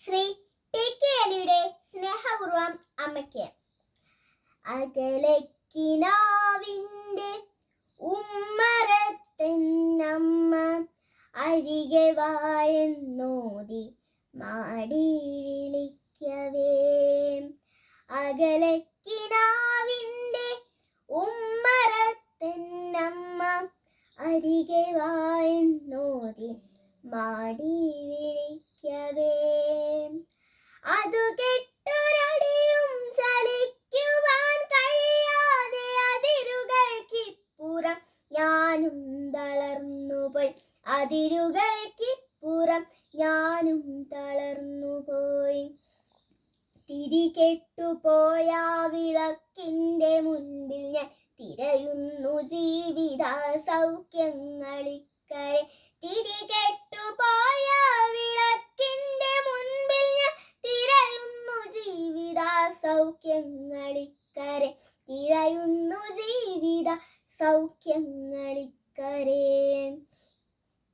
Shri T K അലിയുടെ സ്നേഹപൂർവം അമ്മയ്ക്ക്. അകലക്കിനാവിൻ്റെ ഉമ്മറത്തെന്നമ്മ അരികെ വായെന്നോതി മാടി വിളിക്കവേ. അകലക്കിനാവിൻ്റെ ഉമ്മറത്തെന്നമ്മ അരികെ വായെന്നോതി മാടി വിളിക്കവേ. അതു കെട്ടൊരടിയും ചലിക്കുവാൻ കഴിയാതെ അതിരുകൾക്കിപ്പുറം ഞാനും തളർന്നുപോയി. അതിരുകൾക്കിപ്പുറം ഞാനും തളർന്നുപോയി. തിരികെട്ടുപോയ വിളക്കിൻ്റെ മുൻപിൽ ഞാൻ തിരയുന്നു ജീവിത സൗഖ്യങ്ങളിക്കരെ. തിരികെട്ടുപോയ വിളക്കിൻ്റെ മുൻപിൽ ഞാൻ തിരയുന്നു ജീവിത സൗഖ്യങ്ങളിക്കരെ. തിരയുന്നു ജീവിത സൗഖ്യങ്ങളിക്കരെ.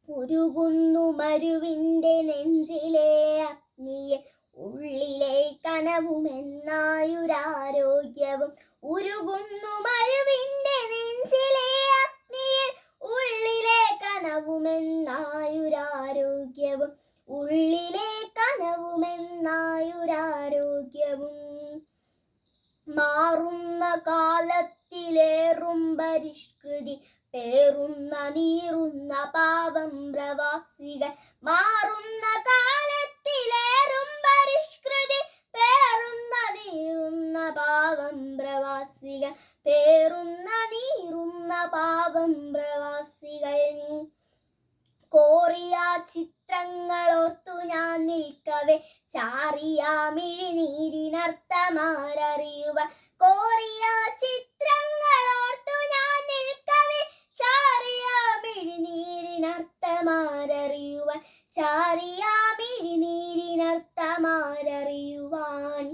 ഉരുകുന്നു മരുവിൻ്റെ നെഞ്ചിലെ അഗ്നിയെ ഉള്ളിലെ കനവുമെന്നായുരാരോഗ്യവും. ഉരുകുന്നു മരുവിൻ്റെ നെഞ്ചിലെ അഗ്നിയെ ഉള്ളിലെ കനവുമെന്നായുരാരോഗ്യവും. ഉള്ളിലെ കനവുമെന്നായുരാരോഗ്യവും. മാറുന്ന കാലത്തിലേറും പരിഷ്കൃതി പേറുന്ന നീറുന്ന പാവം പ്രവാസികൾ. മാറുന്ന കാലത്തിലേറും പരിഷ്കൃതി പേറുന്ന നീറുന്ന പാവം പ്രവാസികൾ. പേറുന്ന നീറുന്ന പാവം പ്രവാസികൾ. കോറിയ ചിത്രങ്ങളോർത്തു ഞാൻ നിൽക്കവേ ചാറിയ മിഴിനീരിനർത്ഥമാരറിയുവാൻ. കോറിയ ചിത്രങ്ങളോർത്തു ഞാൻ നിൽക്കവേ ചാറിയ മിഴിനീരിനർത്ഥമാരറിയുവാൻ. ചാറിയ മിഴിനീരിനർത്ഥമാരറിയുവാൻ.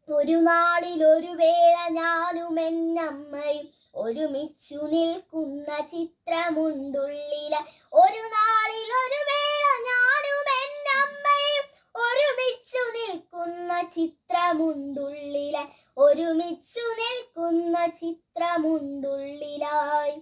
ഒരു നാളിൽ ഒരു വേള ഞാനും എന്നമ്മയും ഒരുമിച്ചു നിൽക്കുന്ന ചിത്രമുണ്ടുള്ളില. ഒരു നാളിൽ ഒരു വേള ഞാനും എന്നമ്മയും ഒരുമിച്ചു നിൽക്കുന്ന ചിത്രമുണ്ടുള്ളില. ഒരുമിച്ചു നിൽക്കുന്ന ചിത്രമുണ്ടുള്ളിലായി.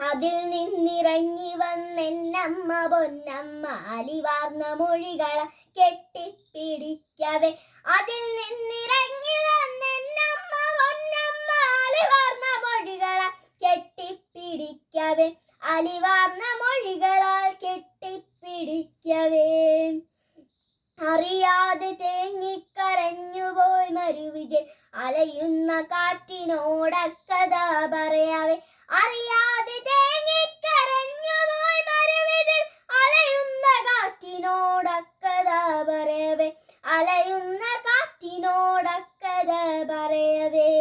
അതിൽ നിന്നിറങ്ങി വന്നെന്നമ്മ പൊന്നമ്മ അലിവാർന്ന മൊഴികളെ കെട്ടിപ്പിടിക്കവേ. അതിൽ നിന്നിറങ്ങി വന്നെന്നമ്മ പൊന്നമ്മ അലിവാർന്ന മൊഴികളെ കെട്ടിപ്പിടിക്കവേ. അലിവാർന്ന മൊഴികളാൽ കെട്ടിപ്പിടിക്കവേ. അറിയാതെ തേങ്ങിക്കരഞ്ഞുപോയി മരുവിതിൽ അലയുന്ന കാറ്റിനോടക്കഥ പറയാവേ. അറിയാതെ തേങ്ങിക്കരഞ്ഞുപോയി മരുവിതിൽ അലയുന്ന കാറ്റിനോടക്കഥ പറയവേ. അലയുന്ന കാറ്റിനോടക്കഥ പറയവേ.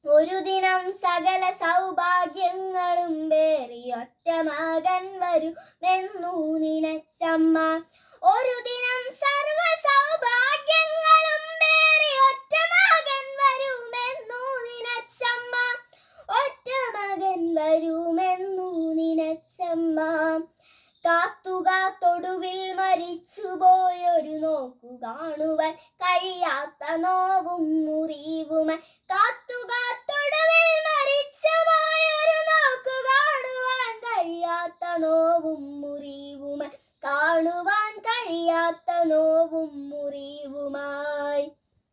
ഒരു ദിനം സകല സൗഭാഗ്യങ്ങളും പേറി ഒറ്റ മകൻ വരുമെന്നു നിനച്ചമ്മ. ഒരു ദിനം സർവ സൗഭാഗ്യങ്ങളും പേറി ഒറ്റ മകൻ വരുമെന്നു നിനച്ചമ്മ. ഒറ്റ മകൻ വരുമെന്നു നിനച്ചമ്മ. കാത്തുകാത്തൊടുവിൽ മരിച്ചുപോയൊരു നോക്കു കാണുവാൻ കഴിയാത്ത നോവും മുറിവുമായി. കാത്തുകാത്തൊടുവിൽ മരിച്ചുപോയൊരു നോക്കു കാണുവാൻ കഴിയാത്ത നോവും മുറിവുമായി. കാണുവാൻ കഴിയാത്ത നോവും മുറിവുമായി.